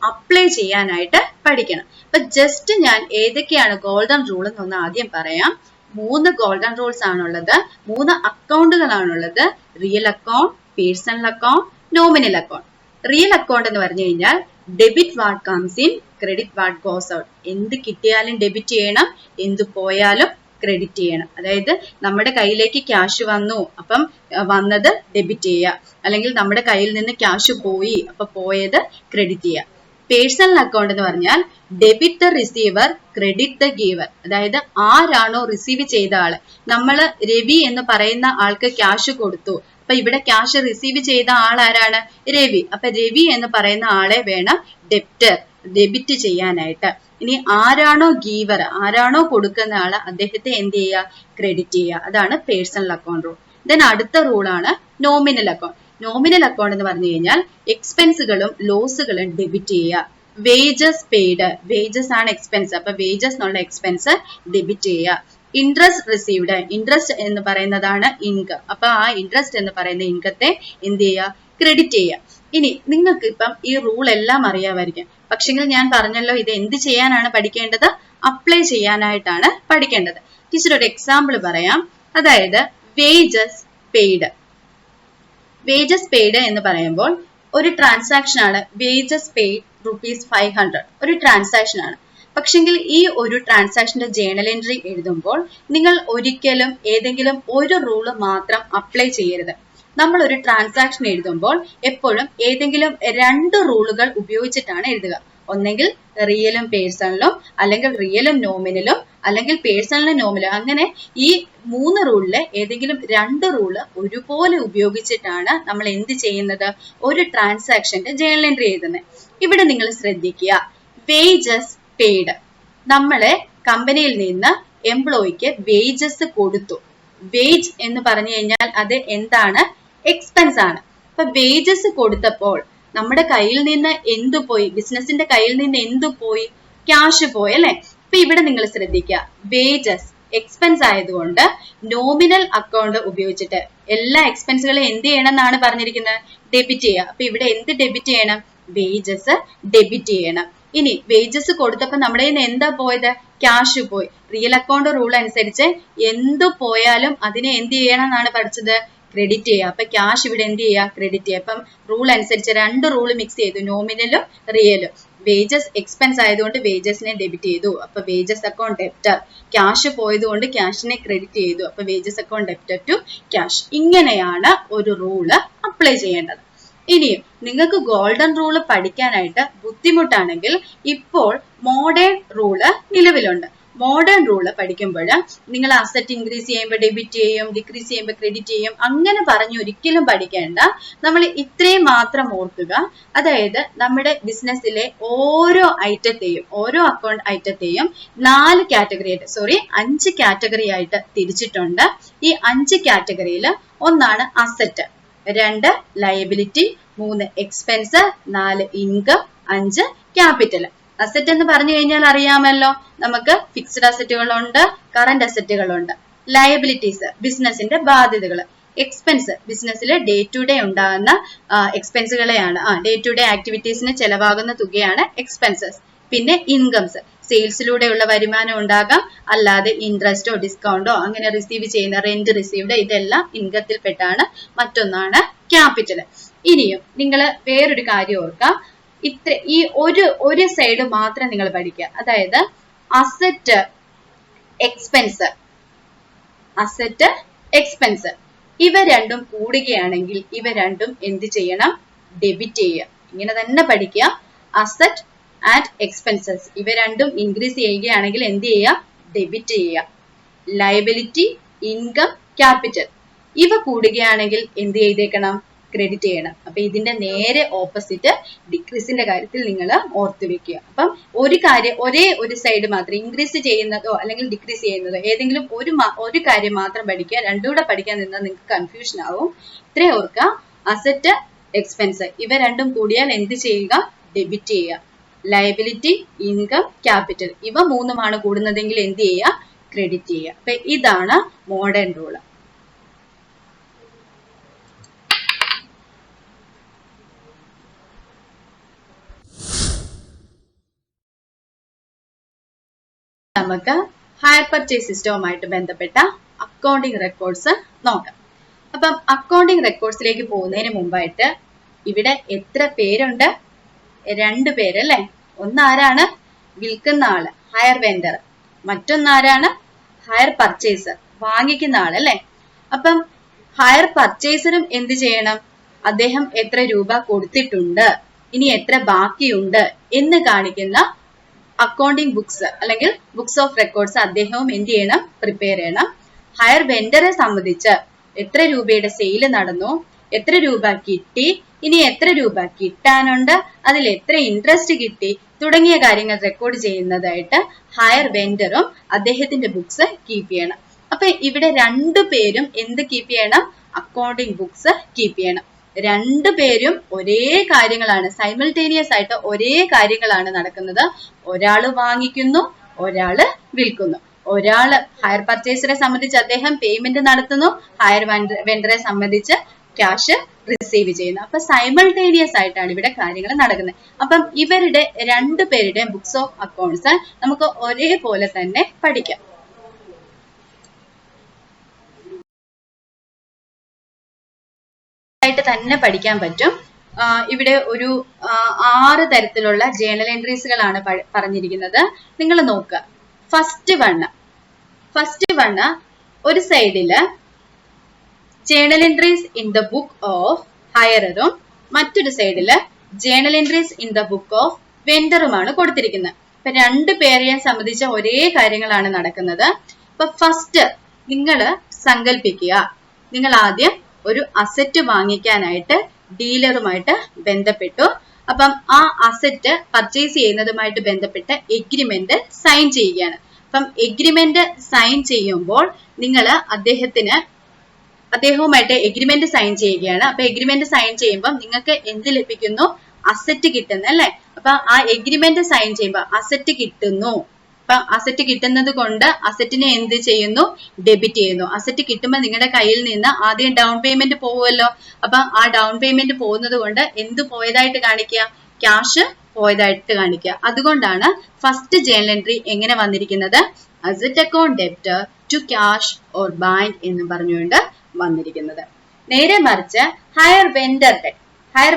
അപ്ലൈ ചെയ്യാനായിട്ട് പഠിക്കണം. അപ്പൊ ജസ്റ്റ് ഞാൻ ഏതൊക്കെയാണ് ഗോൾഡൻ റൂൾ എന്നൊന്ന് ആദ്യം പറയാം. 3 ഗോൾഡൻ റൂൾസ് ആണുള്ളത്, 3 അക്കൗണ്ടുകളാണുള്ളത്. Real account, personal account, nominal account. Real account എന്ന് പറഞ്ഞു കഴിഞ്ഞാൽ debit what comes in, credit what goes out. എന്ത് കിട്ടിയാലും ഡെബിറ്റ് ചെയ്യണം, എന്ത് പോയാലും ക്രെഡിറ്റ് ചെയ്യണം. അതായത് നമ്മുടെ കയ്യിലേക്ക് ക്യാഷ് വന്നു, അപ്പം വന്നത് ഡെബിറ്റ് ചെയ്യുക, അല്ലെങ്കിൽ നമ്മുടെ കയ്യിൽ നിന്ന് ക്യാഷ് പോയി, അപ്പൊ പോയത് ക്രെഡിറ്റ് ചെയ്യുക. പേഴ്സണൽ അക്കൗണ്ട് എന്ന് പറഞ്ഞാൽ debit the receiver, credit the giver. അതായത് ആരാണോ റിസീവ് ചെയ്ത ആള്, നമ്മള് രവി എന്ന് പറയുന്ന ആൾക്ക് ക്യാഷ് കൊടുത്തു, അപ്പൊ ഇവിടെ ക്യാഷ് റിസീവ് ചെയ്ത ആൾ ആരാണ്? രവി. അപ്പൊ രവി എന്ന് പറയുന്ന ആളെ വേണം ഡെബിറ്റ് ചെയ്യാനായിട്ട്. ഇനി ആരാണോ ഗീവർ, ആരാണോ കൊടുക്കുന്ന ആള്, അദ്ദേഹത്തെ എന്ത് ചെയ്യുക? ക്രെഡിറ്റ് ചെയ്യുക. അതാണ് പേഴ്സണൽ അക്കൗണ്ട് റൂൾ. ദെൻ അടുത്ത റൂളാണ് നോമിനൽ അക്കൗണ്ട്. നോമിനൽ അക്കൗണ്ട് എന്ന് പറഞ്ഞു കഴിഞ്ഞാൽ എക്സ്പെൻസുകളും ലോസുകളും ഡെബിറ്റ് ചെയ്യുക. വേജസ് പെയ്ഡ്, വേജസ് ആണ് എക്സ്പെൻസ്, അപ്പൊ വേജസ് എന്നുള്ള എക്സ്പെൻസ് ഡെബിറ്റ് ചെയ്യുക. ഇൻട്രസ്റ്റ് റിസീവ്ഡ്, ഇൻട്രസ്റ്റ് എന്ന് പറയുന്നതാണ് ഇൻകം, അപ്പൊ ആ ഇൻട്രസ്റ്റ് എന്ന് പറയുന്ന ഇൻകത്തെ എന്ത് ചെയ്യുക? ക്രെഡിറ്റ് ചെയ്യുക. ഇനി നിങ്ങൾക്ക് ഇപ്പം ഈ റൂൾ എല്ലാം അറിയാമായിരിക്കും, പക്ഷെങ്കിൽ ഞാൻ പറഞ്ഞല്ലോ ഇത് എന്ത് ചെയ്യാനാണ് പഠിക്കേണ്ടത്? അപ്ലൈ ചെയ്യാനായിട്ടാണ് പഠിക്കേണ്ടത്. ടീച്ചർ ഒരു എക്സാമ്പിൾ പറയാം. അതായത് വേജസ് പെയ്ഡ്. വേജസ് പെയ്ഡ് എന്ന് പറയുമ്പോൾ ഒരു ട്രാൻസാക്ഷൻ ആണ്. വേജസ് പെയ്ഡ് ₹500 ഒരു ട്രാൻസാക്ഷൻ ആണ്. പക്ഷെങ്കിൽ ഈ ഒരു ട്രാൻസാക്ഷന്റെ ജേണൽ എൻട്രി എഴുതുമ്പോൾ നിങ്ങൾ ഒരിക്കലും ഏതെങ്കിലും ഒരു റൂള് മാത്രം അപ്ലൈ ചെയ്യരുത്. നമ്മൾ ഒരു ട്രാൻസാക്ഷൻ എഴുതുമ്പോൾ എപ്പോഴും ഏതെങ്കിലും 2 റൂളുകൾ ഉപയോഗിച്ചിട്ടാണ് എഴുതുക. ഒന്നെങ്കിൽ റിയലും പേഴ്സണലും, അല്ലെങ്കിൽ റിയലും നോമിനലും, അല്ലെങ്കിൽ പേഴ്സണലും നോമിനലും. അങ്ങനെ ഈ 3 റൂളില് ഏതെങ്കിലും 2 റൂള് ഒരുപോലെ ഉപയോഗിച്ചിട്ടാണ് നമ്മൾ എന്ത് ചെയ്യുന്നത്? ഒരു ട്രാൻസാക്ഷന്റെ ജേണൽ എൻട്രി എഴുതുന്നത്. ഇവിടെ നിങ്ങൾ ശ്രദ്ധിക്കുക, വേജസ് പെയ്ഡ്. നമ്മളെ കമ്പനിയിൽ നിന്ന് എംപ്ലോയിക്ക് വേജസ് കൊടുത്തു. വേജ് എന്ന് പറഞ്ഞു കഴിഞ്ഞാൽ അത് എന്താണ്? എക്സ്പെൻസ് ആണ്. അപ്പൊ വേജസ് കൊടുത്തപ്പോൾ നമ്മുടെ കയ്യിൽ നിന്ന് എന്തു പോയി? ബിസിനസിന്റെ കയ്യിൽ നിന്ന് എന്തു പോയി? ക്യാഷ് പോയി അല്ലെ. അപ്പൊ ഇവിടെ നിങ്ങൾ ശ്രദ്ധിക്കുക, വേജസ് എക്സ്പെൻസ് ആയതുകൊണ്ട് നോമിനൽ അക്കൗണ്ട് ഉപയോഗിച്ചിട്ട് എല്ലാ എക്സ്പെൻസുകളും എന്ത് ചെയ്യണം എന്നാണ് പറഞ്ഞിരിക്കുന്നത്? ഡെബിറ്റ് ചെയ്യുക. അപ്പൊ ഇവിടെ എന്ത് ഡെബിറ്റ് ചെയ്യണം? വേജസ് ഡെബിറ്റ് ചെയ്യണം. ഇനി വേജസ് കൊടുത്തപ്പോ നമ്മുടെ കയ്യിൽ നിന്ന് എന്താ പോയത്? ക്യാഷ് പോയി. റിയൽ അക്കൗണ്ട് റൂൾ അനുസരിച്ച് എന്തു പോയാലും അതിനെ എന്ത് ചെയ്യണം എന്നാണ് പഠിച്ചത്? ക്രെഡിറ്റ് ചെയ്യുക. അപ്പൊ ക്യാഷ് ഇവിടെ എന്ത് ചെയ്യുക? ക്രെഡിറ്റ് ചെയ്യുക. അപ്പം റൂൾ അനുസരിച്ച് 2 റൂൾ മിക്സ് ചെയ്തു, നോമിനലും റിയലും. വേജസ് എക്സ്പെൻസ് ആയതുകൊണ്ട് വേജസിനെ ഡെബിറ്റ് ചെയ്തു, അപ്പൊ വേജസ് അക്കൗണ്ട് ഡെപ്റ്റർ. ക്യാഷ് പോയതുകൊണ്ട് ക്യാഷിനെ ക്രെഡിറ്റ് ചെയ്തു, അപ്പൊ wages account debtor to cash. ഇങ്ങനെയാണ് ഒരു റൂള് അപ്ലൈ ചെയ്യേണ്ടത്. ഇനിയും നിങ്ങൾക്ക് ഗോൾഡൻ റൂള് പഠിക്കാനായിട്ട് ബുദ്ധിമുട്ടാണെങ്കിൽ ഇപ്പോൾ മോഡേൺ റൂള് നിലവിലുണ്ട്. മോഡേൺ റൂള് പഠിക്കുമ്പോൾ നിങ്ങൾ അസറ്റ് ഇൻക്രീസ് ചെയ്യുമ്പോൾ ഡെബിറ്റ് ചെയ്യും, ഡിക്രീസ് ചെയ്യുമ്പോൾ ക്രെഡിറ്റ് ചെയ്യും, അങ്ങനെ പറഞ്ഞ് ഒരിക്കലും പഠിക്കേണ്ട. നമ്മൾ ഇത്രയും മാത്രം ഓർക്കുക. അതായത് നമ്മുടെ ബിസിനസ്സിലെ ഓരോ ഐറ്റത്തെയും, ഓരോ അക്കൗണ്ട് ഐറ്റത്തെയും 5 കാറ്റഗറി ആയിട്ട് തിരിച്ചിട്ടുണ്ട്. ഈ 5 കാറ്റഗറിയിൽ ഒന്നാണ് asset, 2 liability, 3 expense, 4 income, 5 capital. Asset എന്ന് പറഞ്ഞു കഴിഞ്ഞാൽ അറിയാമല്ലോ, നമുക്ക് ഫിക്സ്ഡ് അസറ്റുകളുണ്ട്, കറന്റ് അസറ്റുകളുണ്ട്. ലയബിലിറ്റീസ് ബിസിനസിന്റെ ബാധ്യതകൾ. എക്സ്പെൻസ് ബിസിനസ്സിൽ ഡേ ടു ഡേ ഉണ്ടാകുന്ന എക്സ്പെൻസുകളെയാണ്, ഡേ ടു ഡേ ആക്ടിവിറ്റീസിന് ചെലവാകുന്ന തുകയാണ് എക്സ്പെൻസസ്. പിന്നെ ഇൻകംസ് സെയിൽസിലൂടെയുള്ള വരുമാനം ഉണ്ടാകാം, അല്ലാതെ ഇൻട്രസ്റ്റോ ഡിസ്കൗണ്ടോ അങ്ങനെ റിസീവ് ചെയ്യുന്ന റെന്റ് റിസീവ്ഡ് ഇതെല്ലാം ഇൻകത്തിൽപ്പെട്ടാണ്. മറ്റൊന്നാണ് ക്യാപിറ്റൽ. ഇനിയും നിങ്ങൾ വേറൊരു കാര്യം ഓർക്കാം, ഈ ഒരു സൈഡ് മാത്രം നിങ്ങൾ പഠിക്കുക. അതായത് അസറ്റ് എക്സ്പെൻസ് ഇവ രണ്ടും കൂടുകയാണെങ്കിൽ ഇവ രണ്ടും എന്ത് ചെയ്യണം? ഡെബിറ്റ് ചെയ്യുക. ഇങ്ങനെ തന്നെ പഠിക്കുക. അസറ്റ് ആൻഡ് എക്സ്പെൻസസ് ഇവ രണ്ടും ഇൻക്രീസ് ചെയ്യുകയാണെങ്കിൽ എന്ത് ചെയ്യുക? ഡെബിറ്റ് ചെയ്യുക. ലയബിലിറ്റി, ഇൻകം, ക്യാപിറ്റൽ ഇവ കൂടുകയാണെങ്കിൽ എന്ത് ചെയ്തേക്കണം? ക്രെഡിറ്റ് ചെയ്യണം. അപ്പൊ ഇതിന്റെ നേരെ ഓപ്പോസിറ്റ് ഡിക്രീസിന്റെ കാര്യത്തിൽ നിങ്ങൾ ഓർത്തു വെക്കുക. അപ്പം ഒരേ ഒരു സൈഡ് മാത്രം ഇൻക്രീസ് ചെയ്യുന്നതോ അല്ലെങ്കിൽ ഡിക്രീസ് ചെയ്യുന്നതോ ഏതെങ്കിലും ഒരു കാര്യം മാത്രം പഠിക്കുക. രണ്ടുകൂടെ പഠിക്കാൻ നിന്നാൽ നിങ്ങൾക്ക് കൺഫ്യൂഷൻ ആവും. ഇത്രേ ഓർക്കുക. അസറ്റ്, എക്സ്പെൻസ് ഇവ രണ്ടും കൂടിയാൽ എന്ത് ചെയ്യുക? ഡെബിറ്റ് ചെയ്യുക. ലയബിലിറ്റി, ഇൻകം, ക്യാപിറ്റൽ ഇവ മൂന്നുമാണ് കൂടുന്നതെങ്കിൽ എന്ത് ചെയ്യുക? ക്രെഡിറ്റ് ചെയ്യുക. അപ്പൊ ഇതാണ് മോഡേൺ റൂൾ. നമുക്ക് ഹയർ പർച്ചേസ് സിസ്റ്റവുമായിട്ട് ബന്ധപ്പെട്ട അക്കൗണ്ടിങ് റെക്കോർഡ്സ് നോക്കാം. അപ്പം അക്കൗണ്ടിങ് റെക്കോർഡ്സിലേക്ക് പോകുന്നതിന് മുമ്പായിട്ട് ഇവിടെ എത്ര പേരുണ്ട്? 2 പേരല്ലേ? ഒന്നാരാണ്? വിൽക്കുന്ന ആള്, ഹയർ വെൻഡർ. മറ്റൊന്നാരാണ്? ഹയർ പർച്ചേസർ, വാങ്ങിക്കുന്ന ആളല്ലേ? അപ്പം ഹയർ പർച്ചേസറും എന്ത് ചെയ്യണം? അദ്ദേഹം എത്ര രൂപ കൊടുത്തിട്ടുണ്ട്, ഇനി എത്ര ബാക്കിയുണ്ട് എന്ന് കാണിക്കുന്ന അക്കൗണ്ടിങ് ബുക്സ് അല്ലെങ്കിൽ ബുക്സ് ഓഫ് റെക്കോർഡ്സ് അദ്ദേഹവും എന്ത് ചെയ്യണം? പ്രിപ്പയർ ചെയ്യണം. ഹയർ വെൻഡറെ സംബന്ധിച്ച് എത്ര രൂപയുടെ സെയിൽ നടന്നു, എത്ര രൂപ കിട്ടി, ഇനി എത്ര രൂപ കിട്ടാനുണ്ട്, അതിൽ എത്ര ഇൻട്രസ്റ്റ് കിട്ടി തുടങ്ങിയ കാര്യങ്ങൾ റെക്കോർഡ് ചെയ്യുന്നതായിട്ട് ഹയർ വെൻഡറും അദ്ദേഹത്തിന്റെ ബുക്സ് കീപ്പ് ചെയ്യണം. അപ്പൊ ഇവിടെ 2 പേരും എന്ത് കീപ്പ് ചെയ്യണം? അക്കൗണ്ടിങ് ബുക്സ് കീപ്പ് ചെയ്യണം. 2 പേരും ഒരേ കാര്യങ്ങളാണ്, സൈമിൾട്ടേനിയസ് ആയിട്ട് ഒരേ കാര്യങ്ങളാണ് നടക്കുന്നത്. ഒരാള് വാങ്ങിക്കുന്നു, ഒരാള് വിൽക്കുന്നു. ഒരാള് ഹയർ പർച്ചേസറെ സംബന്ധിച്ച് അദ്ദേഹം പേയ്മെന്റ് നടത്തുന്നു, ഹയർ വെൻഡറെ സംബന്ധിച്ച് ക്യാഷ് റിസീവ് ചെയ്യുന്നു. അപ്പൊ സൈമിൾട്ടേനിയസ് ആയിട്ടാണ് ഇവിടെ കാര്യങ്ങൾ നടക്കുന്നത്. അപ്പം ഇവരുടെ 2 പേരുടെ ബുക്സ് ഓഫ് അക്കൗണ്ട്സ് നമുക്ക് ഒരേപോലെ തന്നെ പഠിക്കാം. ആയിട്ട് തന്നെ പഠിക്കാൻ പറ്റും. ഇവിടെ ഒരു 6 തരത്തിലുള്ള ജേണൽ എൻട്രീസുകളാണ് പറഞ്ഞിരിക്കുന്നത്. നിങ്ങൾ നോക്കുക. ഫസ്റ്റ് വണ് ഒരു സൈഡില് journal entries in the book of ഹയറും മറ്റൊരു സൈഡില് journal entries in the book of വെൻഡറുമാണ് കൊടുത്തിരിക്കുന്നത്. ഇപ്പൊ 2 പേരെയും സംബന്ധിച്ച ഒരേ കാര്യങ്ങളാണ് നടക്കുന്നത്. ഇപ്പൊ ഫസ്റ്റ് നിങ്ങൾ സങ്കല്പിക്കുക, നിങ്ങൾ ആദ്യം ഒരു അസറ്റ് വാങ്ങിക്കാനായിട്ട് ഡീലറുമായിട്ട് ബന്ധപ്പെട്ടു. അപ്പം ആ അസറ്റ് പർച്ചേസ് ചെയ്യുന്നതുമായിട്ട് ബന്ധപ്പെട്ട് എഗ്രിമെന്റ് സൈൻ ചെയ്യുകയാണ്. അപ്പം എഗ്രിമെന്റ് സൈൻ ചെയ്യുമ്പോൾ നിങ്ങൾ അദ്ദേഹവുമായിട്ട് എഗ്രിമെന്റ് സൈൻ ചെയ്യുകയാണ്. അപ്പൊ എഗ്രിമെന്റ് സൈൻ ചെയ്യുമ്പോൾ നിങ്ങൾക്ക് എന്ത് ലഭിക്കുന്നു? അസറ്റ് കിട്ടുന്നു അല്ലെ? അപ്പൊ ആ എഗ്രിമെന്റ് സൈൻ ചെയ്യുമ്പോൾ അസറ്റ് കിട്ടുന്നു. അപ്പൊ അസറ്റ് കിട്ടുന്നത് കൊണ്ട് അസറ്റിനെ എന്ത് ചെയ്യുന്നു? ഡെബിറ്റ് ചെയ്യുന്നു. അസറ്റ് കിട്ടുമ്പോൾ നിങ്ങളുടെ കയ്യിൽ നിന്ന് ആദ്യം ഡൗൺ പേയ്മെന്റ് പോകുമല്ലോ. അപ്പൊ ആ ഡൗൺ പേയ്മെന്റ് പോകുന്നത് കൊണ്ട് എന്ത് പോയതായിട്ട് കാണിക്കുക? ക്യാഷ് പോയതായിട്ട് കാണിക്കുക. അതുകൊണ്ടാണ് ഫസ്റ്റ് ജേണൽ എൻട്രി എങ്ങനെ വന്നിരിക്കുന്നത്? Asset account debtor to cash or bind എന്ന് പറഞ്ഞുകൊണ്ട് വന്നിരിക്കുന്നത്. നേരെ മറിച്ച് ഹയർ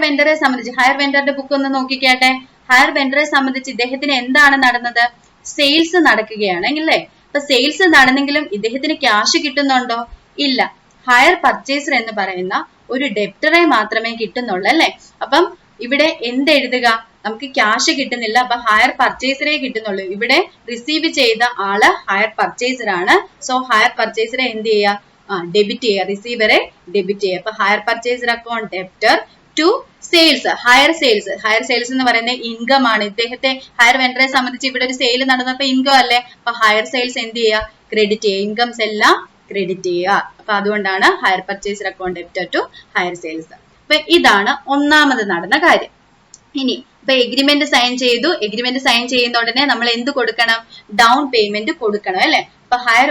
വെൻഡറെ സംബന്ധിച്ച് ഹയർ വെൻഡറുടെ ബുക്ക് ഒന്ന് നോക്കിക്കാട്ടെ. ഹയർ വെൻഡറെ സംബന്ധിച്ച് ഇദ്ദേഹത്തിന് എന്താണ് നടന്നത്? സെയിൽസ് നടക്കുകയാണെങ്കിലേ. അപ്പൊ സെയിൽസ് നടന്നെങ്കിലും ഇദ്ദേഹത്തിന് ക്യാഷ് കിട്ടുന്നുണ്ടോ? ഇല്ല. ഹയർ പർച്ചേസർ എന്ന് പറയുന്ന ഒരു ഡെപ്റ്ററെ മാത്രമേ കിട്ടുന്നുള്ളൂ അല്ലെ? അപ്പം ഇവിടെ എന്ത് എഴുതുക? നമുക്ക് ക്യാഷ് കിട്ടുന്നില്ല, അപ്പൊ ഹയർ പർച്ചേസറെ കിട്ടുന്നുള്ളൂ. ഇവിടെ റിസീവ് ചെയ്ത ആള് ഹയർ പർച്ചേസർ ആണ്. സോ ഹയർ പർച്ചേസറെ എന്ത് ചെയ്യുക? ഡെബിറ്റ് ചെയ്യുക, റിസീവറെ ഡെബിറ്റ് ചെയ്യുക. അപ്പൊ hire purchaser account debtor to sales, hire sales എന്ന് പറയുന്നത് ഇൻകം ആണ്. ഇദ്ദേഹത്തെ ഹയർ വെൻഡറെ സംബന്ധിച്ച് ഇവിടെ ഒരു സെയിൽ നടന്നപ്പോ ഇൻകം അല്ലേ? അപ്പൊ ഹയർ സെയിൽസ് എന്ത് ചെയ്യുക? ക്രെഡിറ്റ് ചെയ്യുക. ഇൻകംസ് എല്ലാം ക്രെഡിറ്റ് ചെയ്യുക. അപ്പൊ അതുകൊണ്ടാണ് hire purchaser account debtor to hire sales. അപ്പൊ ഇതാണ് ഒന്നാമത് നടന്ന കാര്യം. ഇനി ഇപ്പൊ എഗ്രിമെന്റ് സൈൻ ചെയ്തു. എഗ്രിമെന്റ് സൈൻ ചെയ്യുന്ന ഉടനെ നമ്മൾ എന്ത് കൊടുക്കണം? ഡൗൺ പേയ്മെന്റ് കൊടുക്കണം അല്ലെ? അപ്പൊ ഹയർ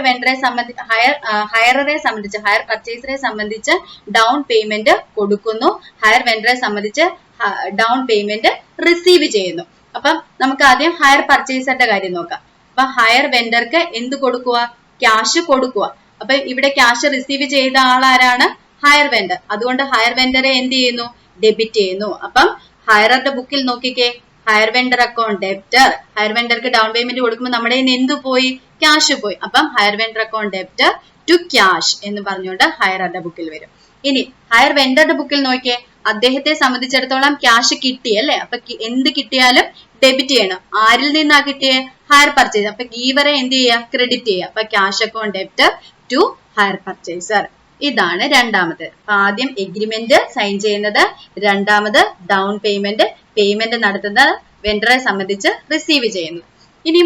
പർച്ചേസറെ സംബന്ധിച്ച് ഡൗൺ പേയ്മെന്റ് കൊടുക്കുന്നു. ഹയർ വെൻഡറെ സംബന്ധിച്ച് ഡൗൺ പേയ്മെന്റ് റിസീവ് ചെയ്യുന്നു. അപ്പം നമുക്ക് ആദ്യം ഹയർ പർച്ചേസറുടെ കാര്യം നോക്കാം. അപ്പൊ ഹയർ വെൻഡർക്ക് എന്ത് കൊടുക്കുക? ക്യാഷ് കൊടുക്കുക. അപ്പൊ ഇവിടെ ക്യാഷ് റിസീവ് ചെയ്ത ആളാരാണ്? Hire vendor. അതുകൊണ്ട് ഹയർ വെൻഡറെ എന്ത് ചെയ്യുന്നു? ഡെബിറ്റ് ചെയ്യുന്നു. അപ്പം ഹയറുടെ ബുക്കിൽ നോക്കിക്കേ, hire vendor account debtor. Hire വെൻഡർക്ക് ഡൗൺ പേയ്മെന്റ് കൊടുക്കുമ്പോൾ നമ്മുടെ എന്ത് പോയി? ക്യാഷ് പോയി. അപ്പം hire vendor account debtor to cash എന്ന് പറഞ്ഞുകൊണ്ട് ഹയറുടെ ബുക്കിൽ വരും. ഇനി ഹയർ വെൻഡറുടെ ബുക്കിൽ നോക്കിയേ, അദ്ദേഹത്തെ സംബന്ധിച്ചിടത്തോളം ക്യാഷ് കിട്ടി അല്ലെ? അപ്പൊ എന്ത് കിട്ടിയാലും ഡെബിറ്റ് ചെയ്യണം. ആരിൽ നിന്നാ കിട്ടിയേ? Hire purchase. അപ്പൊ ഗീവറെ എന്ത് ചെയ്യുക? ക്രെഡിറ്റ് ചെയ്യുക. അപ്പൊ cash account debtor to hire purchaser. ഇതാണ് രണ്ടാമത്. ആദ്യം എഗ്രിമെന്റ് സൈൻ ചെയ്യുന്നത്, രണ്ടാമത് ഡൗൺ പേയ്മെന്റ് നടത്തുന്നത്, വെൻഡറെ സംബന്ധിച്ച് റിസീവ് ചെയ്യുന്നു. ഇനി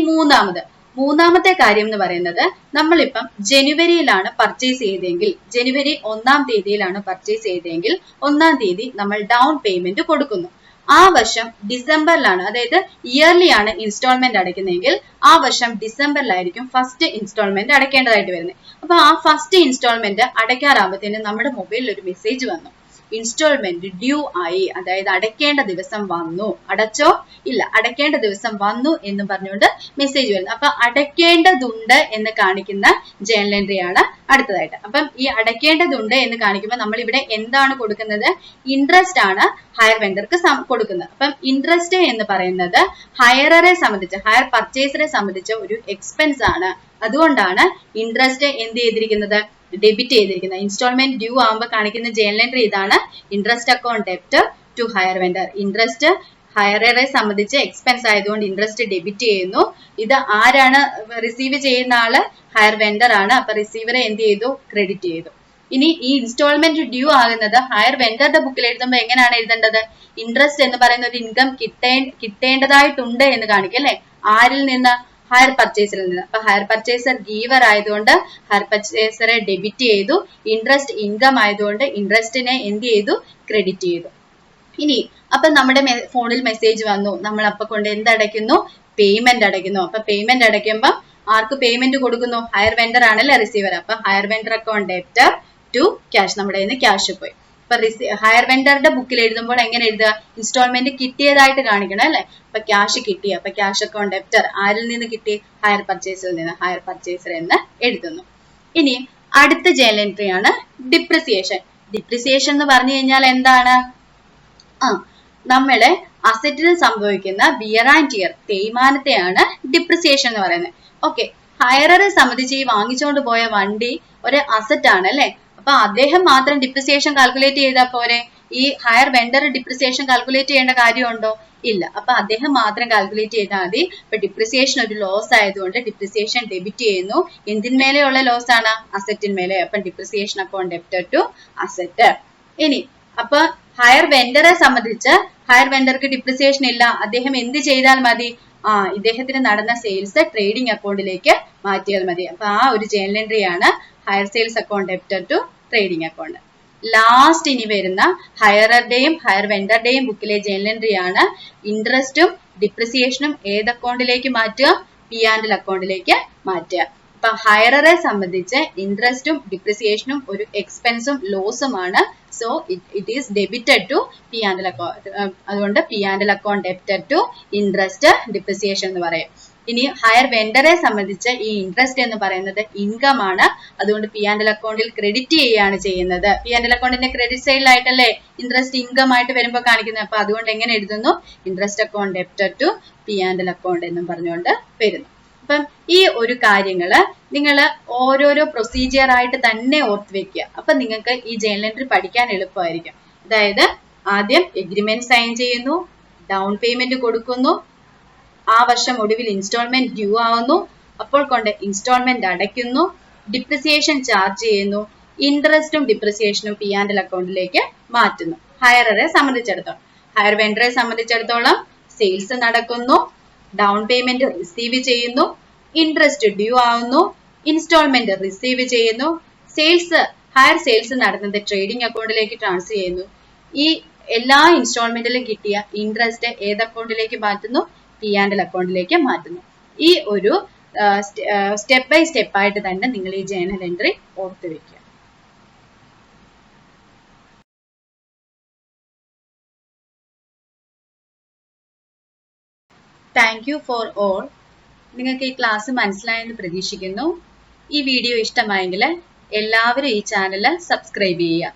മൂന്നാമത്തെ കാര്യം എന്ന് പറയുന്നത്, നമ്മളിപ്പം ജനുവരിയിലാണ് പർച്ചേസ് ചെയ്തെങ്കിൽ, ജനുവരി 1-ാം തീയതിയിലാണ് പർച്ചേസ് ചെയ്തെങ്കിൽ 1-ാം തീയതി നമ്മൾ ഡൗൺ പേയ്മെന്റ് കൊടുക്കുന്നു. ആ വർഷം ഡിസംബറിലാണ്, അതായത് ഇയർലി ആണ് ഇൻസ്റ്റാൾമെന്റ് അടയ്ക്കുന്നതെങ്കിൽ ആ വർഷം ഡിസംബറിലായിരിക്കും ഫസ്റ്റ് ഇൻസ്റ്റാൾമെന്റ് അടയ്ക്കേണ്ടതായിട്ട് വരുന്നത്. അപ്പൊ ആ ഫസ്റ്റ് ഇൻസ്റ്റാൾമെന്റ് അടയ്ക്കാറാകുമ്പോഴത്തേനും നമ്മുടെ മൊബൈലിൽ ഒരു മെസ്സേജ് വന്നു, ഇൻസ്റ്റാൾമെന്റ് ഡ്യൂ ആയി, അതായത് അടയ്ക്കേണ്ട ദിവസം വന്നു. അടച്ചോ? ഇല്ല, അടയ്ക്കേണ്ട ദിവസം വന്നു എന്ന് പറഞ്ഞുകൊണ്ട് മെസ്സേജ് വരുന്നു. അപ്പൊ അടയ്ക്കേണ്ടതുണ്ട് എന്ന് കാണിക്കുന്ന ജേണൽ എൻട്രി ആണ് അടുത്തതായിട്ട്. അപ്പം ഈ അടയ്ക്കേണ്ടതുണ്ട് എന്ന് കാണിക്കുമ്പോൾ നമ്മൾ ഇവിടെ എന്താണ് കൊടുക്കുന്നത്? ഇൻട്രസ്റ്റ് ആണ് ഹയർ വെൻഡർക്ക് കൊടുക്കുന്നത്. അപ്പം ഇൻട്രസ്റ്റ് എന്ന് പറയുന്നത് ഹയററെ സംബന്ധിച്ച്, ഹയർ പർച്ചേസറെ സംബന്ധിച്ച് ഒരു എക്സ്പെൻസ് ആണ്. അതുകൊണ്ടാണ് ഇൻട്രസ്റ്റ് എന്ത് ചെയ്തിരിക്കുന്നത്? ഡെബിറ്റ് ചെയ്തിരിക്കുന്നത്. ഇൻസ്റ്റാൾമെന്റ് ഡ്യൂ ആകുമ്പോൾ കാണിക്കുന്ന ജേണൽ എൻട്രി ഇതാണ്, interest account debtor to hire vendor. Interest ഹയററെ സംബന്ധിച്ച് എക്സ്പെൻസ് ആയതുകൊണ്ട് ഇൻട്രസ്റ്റ് ഡെബിറ്റ് ചെയ്യുന്നു. ഇത് ആരാണ് റിസീവ് ചെയ്യുന്ന ആള്? ഹയർ വെൻഡർ ആണ്. അപ്പൊ റിസീവറെ എന്ത് ചെയ്തു? ക്രെഡിറ്റ് ചെയ്തു. ഇനി ഈ ഇൻസ്റ്റാൾമെന്റ് ഡ്യൂ ആകുന്നത് ഹയർ വെൻഡറുടെ ബുക്കിൽ എഴുതുമ്പോൾ എങ്ങനെയാണ് എഴുതേണ്ടത്? ഇൻട്രസ്റ്റ് എന്ന് പറയുന്ന ഒരു ഇൻകം കിട്ടേണ്ടതായിട്ടുണ്ട് എന്ന് കാണിക്കും അല്ലെ? ആരിൽ നിന്ന്? ഹയർ പർച്ചേസറിൽ നിന്ന്. അപ്പൊ ഹയർ പർച്ചേസർ ഗീവർ ആയതുകൊണ്ട് ഹയർ പർച്ചേസറെ ഡെബിറ്റ് ചെയ്തു. ഇൻട്രസ്റ്റ് ഇൻകം ആയതുകൊണ്ട് ഇൻട്രസ്റ്റിനെ എന്ത് ചെയ്തു? ക്രെഡിറ്റ് ചെയ്തു. ഇനി അപ്പൊ നമ്മുടെ ഫോണിൽ മെസ്സേജ് വന്നു, നമ്മൾ അപ്പൊ കൊണ്ട് എന്തടയ്ക്കുന്നു? പേയ്മെന്റ് അടയ്ക്കുന്നു. അപ്പൊ പേയ്മെന്റ് അടയ്ക്കുമ്പോൾ ആർക്ക് പേയ്മെന്റ് കൊടുക്കുന്നു? ഹയർ വെൻഡർ ആണല്ലേ റിസീവർ. അപ്പൊ hire vendor account debtor to cash, നമ്മുടെ കയ്യിൽ നിന്ന് ക്യാഷ് പോയി. അപ്പൊ ഹയർ വെൻഡറുടെ ബുക്കിൽ എഴുതുമ്പോൾ എങ്ങനെ എഴുതുക? ഇൻസ്റ്റാൾമെന്റ് കിട്ടിയതായിട്ട് കാണിക്കണം അല്ലെ? അപ്പൊ ക്യാഷ് കിട്ടി. അപ്പൊ ക്യാഷ് അക്കൗണ്ട് ഡെപ്റ്റർ ആരിൽ നിന്ന് കിട്ടി? ഹയർ പർച്ചേസറിൽ നിന്ന്. ഹയർ പർച്ചേസർ എന്ന് എഴുതുന്നു. ഇനി അടുത്ത ജേണൽ എൻട്രി ആണ് ഡിപ്രിസിയേഷൻ. ഡിപ്രിസിയേഷൻ എന്ന് പറഞ്ഞു കഴിഞ്ഞാൽ എന്താണ്? നമ്മളെ അസറ്റിൽ സംഭവിക്കുന്ന വിയർ ആൻഡ് ടിയർ, തേയ്മാനത്തെയാണ് ഡിപ്രിസിയേഷൻ എന്ന് പറയുന്നത്. ഓക്കെ, ഹയററെ സംബന്ധിച്ച് ഈ വാങ്ങിച്ചുകൊണ്ട് പോയ വണ്ടി ഒരു അസറ്റ് ആണ് അല്ലെ? അപ്പൊ അദ്ദേഹം മാത്രം ഡിപ്രിസിയേഷൻ കാൽക്കുലേറ്റ് ചെയ്താൽ പോരെ? ഈ ഹയർ വെൻഡർ ഡിപ്രിസിയേഷൻ കാൽക്കുലേറ്റ് ചെയ്യേണ്ട കാര്യമുണ്ടോ? ഇല്ല. അപ്പൊ അദ്ദേഹം മാത്രം കാൽക്കുലേറ്റ് ചെയ്താൽ മതി. ഇപ്പൊ ഡിപ്രിസിയേഷൻ ഒരു ലോസ് ആയതുകൊണ്ട് ഡിപ്രിസിയേഷൻ ഡെബിറ്റ് ചെയ്യുന്നു. എന്തിന്മേലെയുള്ള ലോസ് ആണ്? അസറ്റിന്മേലെ. അപ്പൊ depreciation account debtor to asset. ഇനി അപ്പൊ ഹയർ വെൻഡറെ സംബന്ധിച്ച് ഹയർ വെൻഡർക്ക് ഡിപ്രിസിയേഷൻ ഇല്ല. അദ്ദേഹം എന്ത് ചെയ്താൽ മതി? ഇദ്ദേഹത്തിന് നടന്ന സെയിൽസ് ട്രേഡിംഗ് അക്കൗണ്ടിലേക്ക് മാറ്റിയാൽ മതി. അപ്പൊ ആ ഒരു ജേണൽ എൻട്രി ആണ് hire sales account debtor to trading account. Last ഇനി വരുന്ന ഹയറുടെയും ഹയർ വെൻഡറുടെയും ബുക്കിലെ ജേണൽ എൻട്രി ആണ് ഇൻട്രസ്റ്റും ഡിപ്രിസിയേഷനും ഏത് അക്കൗണ്ടിലേക്ക് മാറ്റുക? പി ആൻഡ് എൽ അക്കൗണ്ടിലേക്ക് മാറ്റുക. അപ്പൊ ഹയററെ സംബന്ധിച്ച് ഇൻട്രസ്റ്റും ഡിപ്രിസിയേഷനും ഒരു എക്സ്പെൻസും ലോസുമാണ്. So it is debited to P and L account. അതുകൊണ്ട് P and L account debited to interest depreciation എന്ന് പറയും. ഇനി ഹയർ വെൻഡറെ സംബന്ധിച്ച് ഈ ഇൻട്രസ്റ്റ് എന്ന് പറയുന്നത് ഇൻകം ആണ്. അതുകൊണ്ട് പി ആൻഡ് എൽ അക്കൗണ്ടിൽ ക്രെഡിറ്റ് ചെയ്യുകയാണ് ചെയ്യുന്നത്. പി ആൻഡ് എൽ അക്കൗണ്ടിന്റെ ക്രെഡിറ്റ് സൈഡിലായിട്ടല്ലേ ഇൻട്രസ്റ്റ് ഇൻകം ആയിട്ട് വരുമ്പോൾ കാണിക്കുന്നത്. അപ്പൊ അതുകൊണ്ട് എങ്ങനെ എഴുതുന്നു? Interest account debited to P and L account എന്നും പറഞ്ഞുകൊണ്ട് വരുന്നു. അപ്പം ഈ ഒരു കാര്യങ്ങള് നിങ്ങൾ ഓരോരോ പ്രൊസീജിയർ ആയിട്ട് തന്നെ ഓർത്ത് വെക്കുക. അപ്പൊ നിങ്ങൾക്ക് ഈ ജേണൽ എൻട്രി പഠിക്കാൻ എളുപ്പമായിരിക്കും. അതായത് ആദ്യം എഗ്രിമെന്റ് സൈൻ ചെയ്യുന്നു, ഡൗൺ പേയ്മെന്റ് കൊടുക്കുന്നു, ആ വർഷം ഒടുവിൽ ഇൻസ്റ്റാൾമെന്റ് ഡ്യൂ ആവുന്നു, അപ്പോൾ കൊണ്ട് ഇൻസ്റ്റാൾമെന്റ് അടയ്ക്കുന്നു, ഡിപ്രിസിയേഷൻ ചാർജ് ചെയ്യുന്നു, ഇൻട്രസ്റ്റും ഡിപ്രിസിയേഷനും പി ആൻഡ് എൽ അക്കൗണ്ടിലേക്ക് മാറ്റുന്നു. ഹയററെ സംബന്ധിച്ചിടത്തോളം. ഹയർ വെൻഡറെ സംബന്ധിച്ചിടത്തോളം സെയിൽസ് നടക്കുന്നു, ഡൗൺ പേയ്മെന്റ് റിസീവ് ചെയ്യുന്നു, ഇൻട്രസ്റ്റ് ഡ്യൂ ആവുന്നു, ഇൻസ്റ്റാൾമെന്റ് റിസീവ് ചെയ്യുന്നു, ഹയർ സെയിൽസ് നടന്നത് ട്രേഡിംഗ് അക്കൗണ്ടിലേക്ക് ട്രാൻസ്ഫർ ചെയ്യുന്നു. ഈ എല്ലാ ഇൻസ്റ്റാൾമെന്റിലും കിട്ടിയ ഇൻട്രസ്റ്റ് ഏത് അക്കൗണ്ടിലേക്ക് മാറ്റുന്നു? പി ആൻഡ് എൽ അക്കൗണ്ടിലേക്ക് മാറ്റുന്നു. ഈ ഒരു സ്റ്റെപ്പ് ബൈ സ്റ്റെപ്പ് ആയിട്ട് തന്നെ നിങ്ങൾ ഈ ജേണൽ എൻട്രി ഓർത്ത് വെക്കുക. Thank you for all. നിങ്ങൾക്ക് ഈ ക്ലാസ് മനസ്സിലായെന്ന് പ്രതീക്ഷിക്കുന്നു. ഈ വീഡിയോ ഇഷ്ടമായെങ്കിൽ എല്ലാവരും ഈ ചാനൽ സബ്സ്ക്രൈബ് ചെയ്യുക.